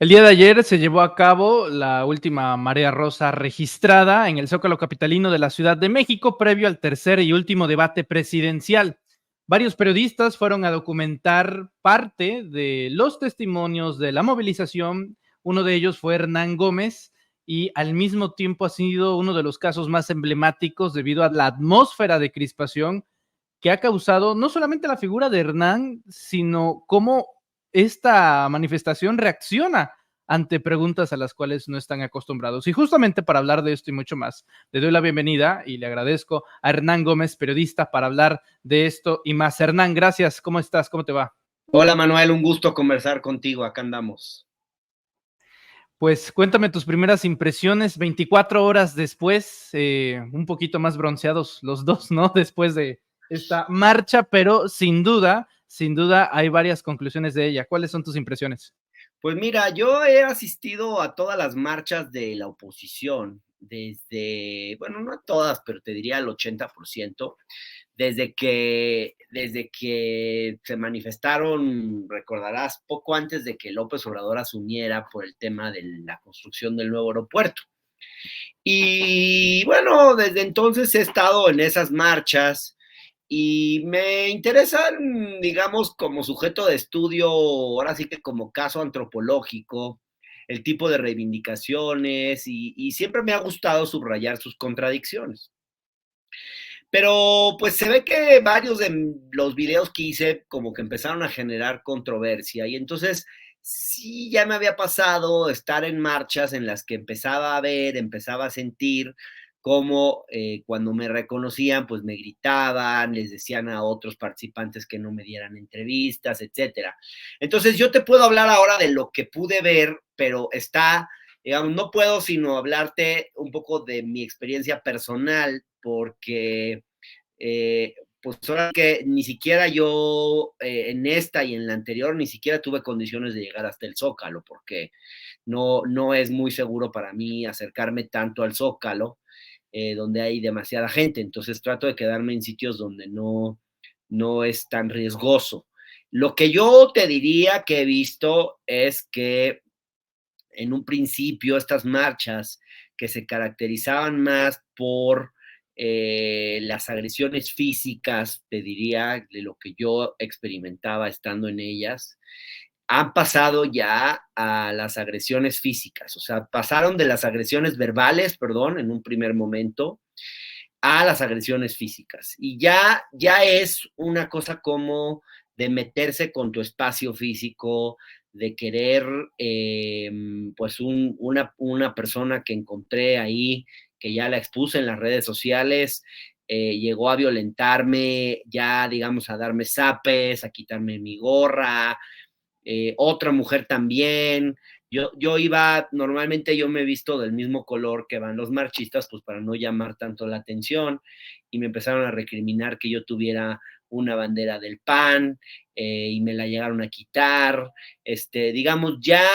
El día de ayer se llevó a cabo la última marea rosa registrada en el Zócalo capitalino de la Ciudad de México, previo al tercer y último debate presidencial. Varios periodistas fueron a documentar parte de los testimonios de la movilización. Uno de ellos fue Hernán Gómez y al mismo tiempo ha sido uno de los casos más emblemáticos debido a la atmósfera de crispación que ha causado no solamente la figura de Hernán, sino cómo esta manifestación reacciona ante preguntas a las cuales no están acostumbrados. Y justamente para hablar de esto y mucho más, le doy la bienvenida y le agradezco a Hernán Gómez, periodista, para hablar de esto y más. Hernán, gracias. ¿Cómo estás? ¿Cómo te va? Hola Manuel, un gusto conversar contigo, acá andamos. Pues cuéntame tus primeras impresiones 24 horas después, un poquito más bronceados los dos, ¿no? Después de esta marcha, pero sin duda hay varias conclusiones de ella. ¿Cuáles son tus impresiones? Pues mira, yo he asistido a todas las marchas de la oposición, desde, bueno, no a todas, pero te diría el 80%, desde que se manifestaron, recordarás, poco antes de que López Obrador asumiera por el tema de la construcción del nuevo aeropuerto. Y bueno, desde entonces he estado en esas marchas y me interesan, digamos, como sujeto de estudio, ahora sí que como caso antropológico, el tipo de reivindicaciones y siempre me ha gustado subrayar sus contradicciones. Pero pues se ve que varios de los videos que hice como que empezaron a generar controversia y entonces sí ya me había pasado estar en marchas en las que empezaba a ver, empezaba a sentir como cuando me reconocían pues me gritaban, les decían a otros participantes que no me dieran entrevistas, etcétera. Entonces yo te puedo hablar ahora de lo que pude ver, pero está, digamos, no puedo sino hablarte un poco de mi experiencia personal porque pues ahora que ni siquiera yo en esta y en la anterior ni siquiera tuve condiciones de llegar hasta el Zócalo, porque no es muy seguro para mí acercarme tanto al Zócalo, donde hay demasiada gente, entonces trato de quedarme en sitios donde no es tan riesgoso. Lo que yo te diría que he visto es que en un principio estas marchas que se caracterizaban más por las agresiones físicas, te diría, de lo que yo experimentaba estando en ellas, han pasado ya a las agresiones físicas, o sea, pasaron de las agresiones verbales, perdón, en un primer momento, a las agresiones físicas. Y ya es una cosa como de meterse con tu espacio físico, de querer, pues, una persona que encontré ahí, que ya la expuse en las redes sociales, llegó a violentarme, ya, digamos, a darme zapes, a quitarme mi gorra, otra mujer también. Normalmente yo me he visto del mismo color que van los marchistas, pues para no llamar tanto la atención, y me empezaron a recriminar que yo tuviera una bandera del PAN, y me la llegaron a quitar. Digamos, ya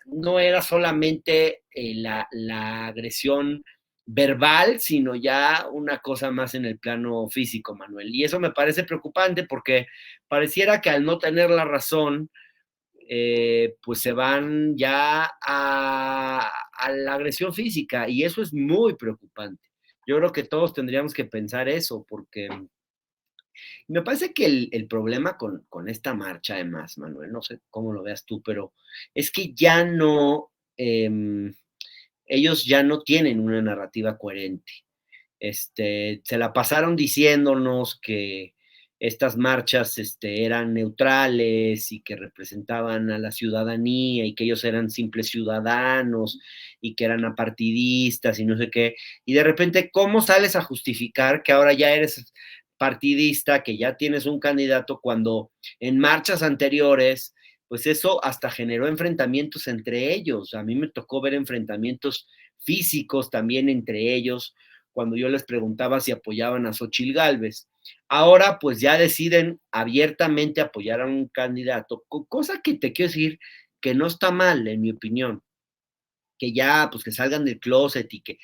no era solamente la agresión verbal, sino ya una cosa más en el plano físico, Manuel. Y eso me parece preocupante porque pareciera que al no tener la razón, pues se van ya a la agresión física y eso es muy preocupante. Yo creo que todos tendríamos que pensar eso porque me parece que el problema con esta marcha, además, Manuel, no sé cómo lo veas tú, pero es que ya no, ellos ya no tienen una narrativa coherente. Se la pasaron diciéndonos que estas marchas eran neutrales y que representaban a la ciudadanía y que ellos eran simples ciudadanos y que eran apartidistas y no sé qué. Y de repente, ¿cómo sales a justificar que ahora ya eres partidista, que ya tienes un candidato cuando en marchas anteriores, pues eso hasta generó enfrentamientos entre ellos? A mí me tocó ver enfrentamientos físicos también entre ellos cuando yo les preguntaba si apoyaban a Xochitl Gálvez. Ahora pues ya deciden abiertamente apoyar a un candidato, cosa que te quiero decir que no está mal, en mi opinión, que ya pues que salgan del closet y que,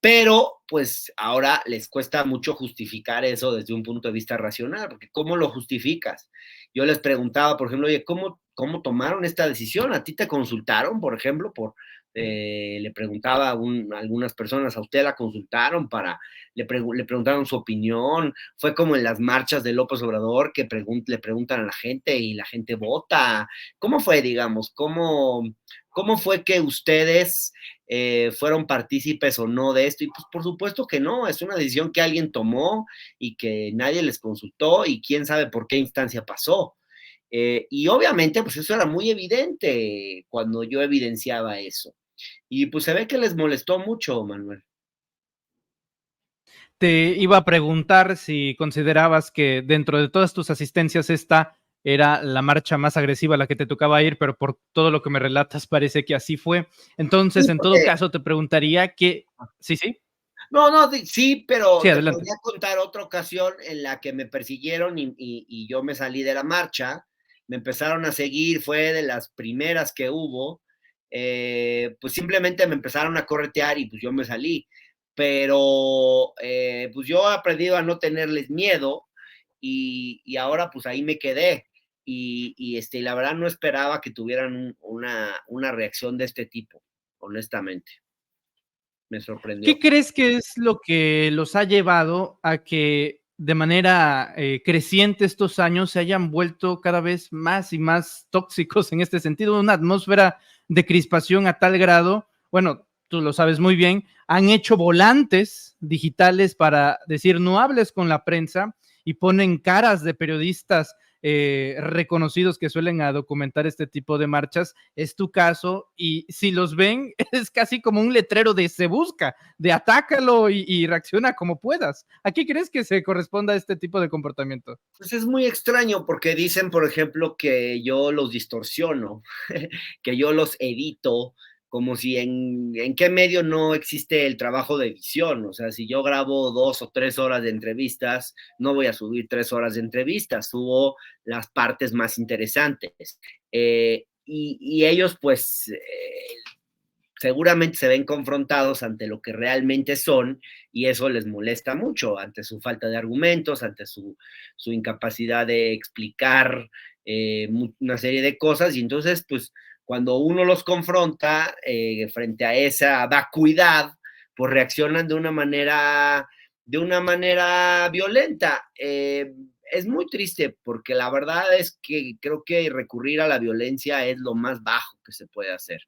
Pero pues ahora les cuesta mucho justificar eso desde un punto de vista racional, porque ¿cómo lo justificas? Yo les preguntaba, por ejemplo, oye, ¿cómo tomaron esta decisión? ¿A ti te consultaron, por ejemplo? Le preguntaba a algunas personas, ¿a usted la consultaron le preguntaron su opinión? Fue como en las marchas de López Obrador que le preguntan a la gente y la gente vota. ¿Cómo fue, digamos? ¿Cómo fue que ustedes fueron partícipes o no de esto? Y pues por supuesto que no, es una decisión que alguien tomó y que nadie les consultó y quién sabe por qué instancia pasó. Y obviamente pues eso era muy evidente cuando yo evidenciaba eso. Y pues se ve que les molestó mucho, Manuel. Te iba a preguntar si considerabas que dentro de todas tus asistencias esta era la marcha más agresiva a la que te tocaba ir, pero por todo lo que me relatas parece que así fue. Entonces, Sí, en todo porque, caso, te preguntaría que... Sí, sí, no, no, sí, pero sí, te adelante. podría contar otra ocasión en la que me persiguieron y yo me salí de la marcha, me empezaron a seguir, fue de las primeras que hubo, pues simplemente me empezaron a corretear y pues yo me salí, pero pues yo he aprendido a no tenerles miedo y ahora pues ahí me quedé y la verdad no esperaba que tuvieran una reacción de este tipo, honestamente, me sorprendió. ¿Qué crees que es lo que los ha llevado a que de manera creciente estos años se hayan vuelto cada vez más y más tóxicos en este sentido? Una atmósfera de crispación a tal grado, bueno, tú lo sabes muy bien, han hecho volantes digitales para decir no hables con la prensa y ponen caras de periodistas reconocidos que suelen a documentar este tipo de marchas. Es tu caso y si los ven es casi como un letrero de se busca, de atácalo y reacciona como puedas. ¿A qué crees que se corresponda a este tipo de comportamiento? Pues es muy extraño porque dicen, por ejemplo, que yo los distorsiono, que yo los edito, como si en qué medio no existe el trabajo de edición. O sea, si yo grabo 2 o 3 horas de entrevistas, no voy a subir 3 horas de entrevistas, subo las partes más interesantes. Y ellos, pues, seguramente se ven confrontados ante lo que realmente son y eso les molesta mucho ante su falta de argumentos, ante su incapacidad de explicar una serie de cosas y entonces pues cuando uno los confronta frente a esa vacuidad, pues reaccionan de una manera violenta. Es muy triste porque la verdad es que creo que recurrir a la violencia es lo más bajo que se puede hacer.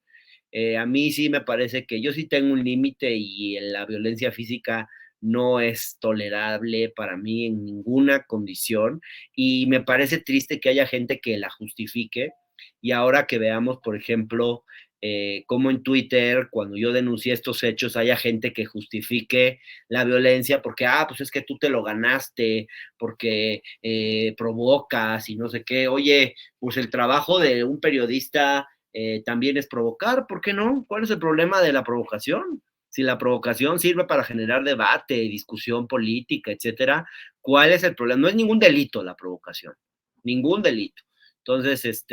A mí sí me parece que yo sí tengo un límite y la violencia física no es tolerable para mí en ninguna condición y me parece triste que haya gente que la justifique y ahora que veamos, por ejemplo, cómo en Twitter, cuando yo denuncié estos hechos, haya gente que justifique la violencia porque, pues es que tú te lo ganaste, porque provocas y no sé qué. Oye, pues el trabajo de un periodista también es provocar, ¿por qué no? ¿Cuál es el problema de la provocación? Si la provocación sirve para generar debate, discusión política, etcétera, ¿cuál es el problema? No es ningún delito la provocación, ningún delito. Entonces,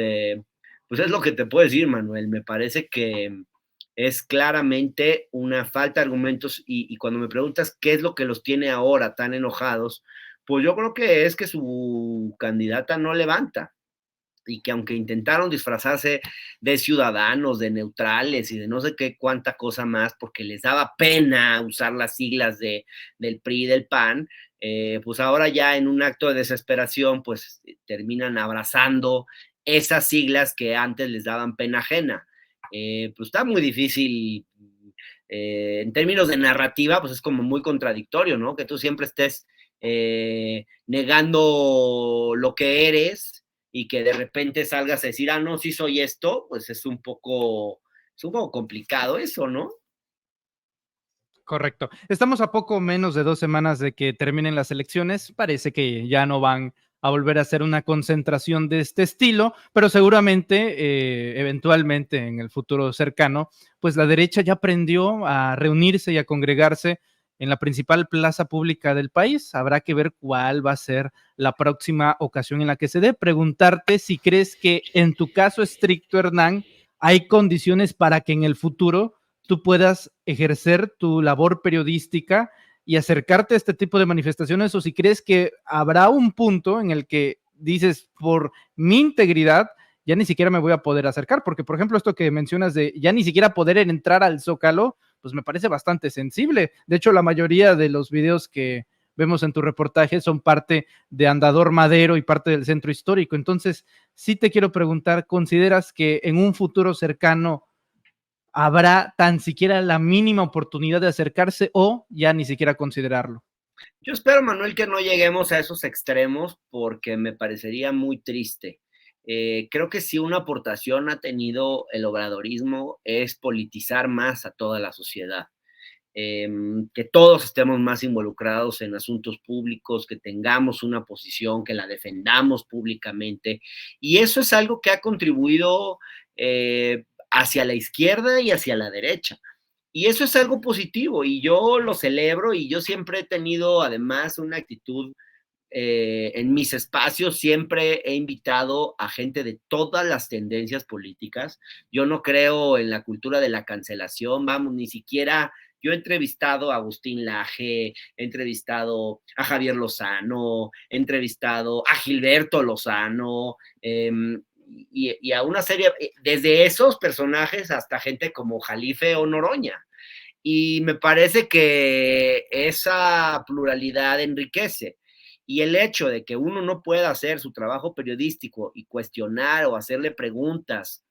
pues es lo que te puedo decir, Manuel. Me parece que es claramente una falta de argumentos y cuando me preguntas qué es lo que los tiene ahora tan enojados, pues yo creo que es que su candidata no levanta y que aunque intentaron disfrazarse de ciudadanos, de neutrales y de no sé qué cuánta cosa más, porque les daba pena usar las siglas del PRI y del PAN, pues ahora ya en un acto de desesperación, pues terminan abrazando esas siglas que antes les daban pena ajena. Pues está muy difícil. En términos de narrativa, pues es como muy contradictorio, ¿no? Que tú siempre estés negando lo que eres y que de repente salgas a decir, no, sí soy esto, pues es un poco complicado eso, ¿no? Correcto. Estamos a poco menos de 2 semanas de que terminen las elecciones. Parece que ya no van a volver a hacer una concentración de este estilo, pero seguramente, eventualmente en el futuro cercano, pues la derecha ya aprendió a reunirse y a congregarse en la principal plaza pública del país. Habrá que ver cuál va a ser la próxima ocasión en la que se dé. Preguntarte si crees que en tu caso estricto, Hernán, hay condiciones para que en el futuro tú puedas ejercer tu labor periodística y acercarte a este tipo de manifestaciones, o si crees que habrá un punto en el que dices, por mi integridad, ya ni siquiera me voy a poder acercar, porque por ejemplo esto que mencionas de ya ni siquiera poder entrar al Zócalo, pues me parece bastante sensible. De hecho, la mayoría de los videos que vemos en tu reportaje son parte de Andador Madero y parte del centro histórico. Entonces, sí te quiero preguntar, ¿consideras que en un futuro cercano habrá tan siquiera la mínima oportunidad de acercarse o ya ni siquiera considerarlo? Yo espero, Manuel, que no lleguemos a esos extremos porque me parecería muy triste. Creo que si una aportación ha tenido el obradorismo es politizar más a toda la sociedad. Que todos estemos más involucrados en asuntos públicos, que tengamos una posición, que la defendamos públicamente. Y eso es algo que ha contribuido hacia la izquierda y hacia la derecha. Y eso es algo positivo y yo lo celebro y yo siempre he tenido además una actitud en mis espacios siempre he invitado a gente de todas las tendencias políticas. Yo no creo en la cultura de la cancelación, vamos, ni siquiera yo he entrevistado a Agustín Laje, he entrevistado a Javier Lozano, he entrevistado a Gilberto Lozano, y a una serie, desde esos personajes hasta gente como Jalife o Noroña. Y me parece que esa pluralidad enriquece. Y el hecho de que uno no pueda hacer su trabajo periodístico y cuestionar o hacerle preguntas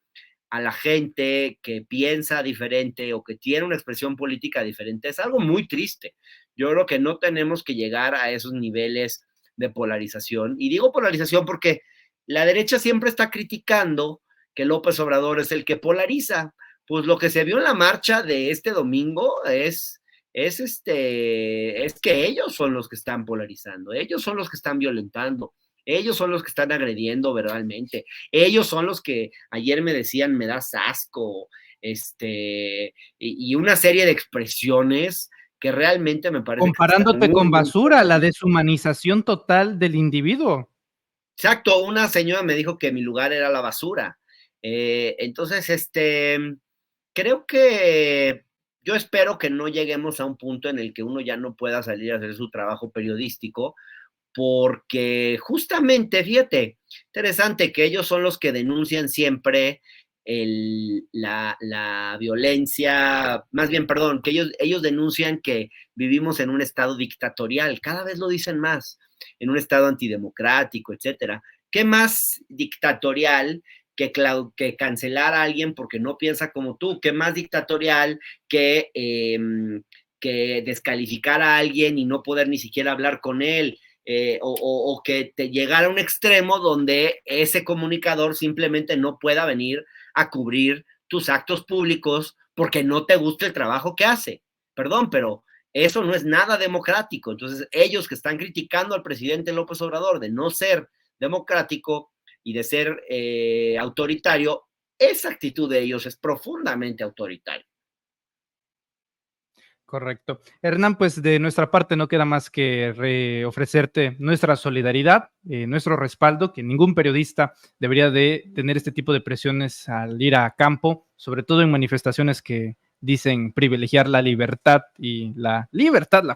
a la gente que piensa diferente o que tiene una expresión política diferente es algo muy triste. Yo creo que no tenemos que llegar a esos niveles de polarización. Y digo polarización porque la derecha siempre está criticando que López Obrador es el que polariza. Pues lo que se vio en la marcha de este domingo es que ellos son los que están polarizando, ellos son los que están violentando, ellos son los que están agrediendo verbalmente, ellos son los que ayer me decían me das asco, y una serie de expresiones que realmente me parece que están Comparándote muy, con muy basura, la deshumanización total del individuo. exacto. Una señora me dijo que mi lugar era la basura. Entonces, creo que yo espero que no lleguemos a un punto en el que uno ya no pueda salir a hacer su trabajo periodístico, porque justamente, fíjate, interesante que ellos son los que denuncian siempre la violencia, más bien, perdón, que ellos denuncian que vivimos en un estado dictatorial, cada vez lo dicen más, en un estado antidemocrático, etcétera. ¿Qué más dictatorial que cancelar a alguien porque no piensa como tú? ¿Qué más dictatorial que descalificar a alguien y no poder ni siquiera hablar con él? O que te llegara a un extremo donde ese comunicador simplemente no pueda venir a cubrir tus actos públicos porque no te gusta el trabajo que hace. Perdón, pero eso no es nada democrático. Entonces, ellos que están criticando al presidente López Obrador de no ser democrático y de ser autoritario, esa actitud de ellos es profundamente autoritaria. Correcto. Hernán, pues de nuestra parte no queda más que ofrecerte nuestra solidaridad, nuestro respaldo, que ningún periodista debería de tener este tipo de presiones al ir a campo, sobre todo en manifestaciones que dicen privilegiar la libertad, la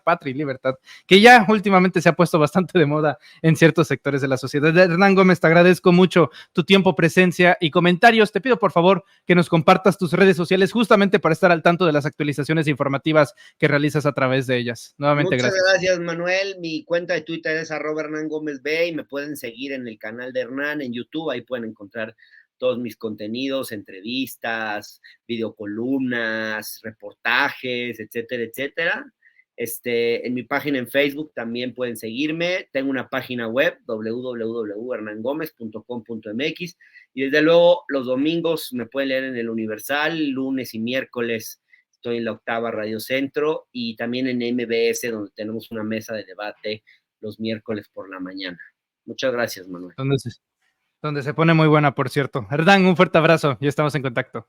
patria y libertad, que ya últimamente se ha puesto bastante de moda en ciertos sectores de la sociedad. Hernán Gómez, te agradezco mucho tu tiempo, presencia y comentarios. Te pido por favor que nos compartas tus redes sociales justamente para estar al tanto de las actualizaciones informativas que realizas a través de ellas. Nuevamente, Muchas gracias. gracias, Manuel. Mi cuenta de Twitter es @HernánGómezB y me pueden seguir en el canal de Hernán en YouTube. Ahí pueden encontrar todos mis contenidos, entrevistas, videocolumnas, reportajes, etcétera, etcétera. En mi página en Facebook también pueden seguirme. Tengo una página web, www.hernangomez.com.mx, y desde luego los domingos me pueden leer en El Universal, lunes y miércoles estoy en la Octava Radio Centro y también en MBS, donde tenemos una mesa de debate los miércoles por la mañana. Muchas gracias, Manuel. Donde se pone muy buena, por cierto. Hernán, un fuerte abrazo y estamos en contacto.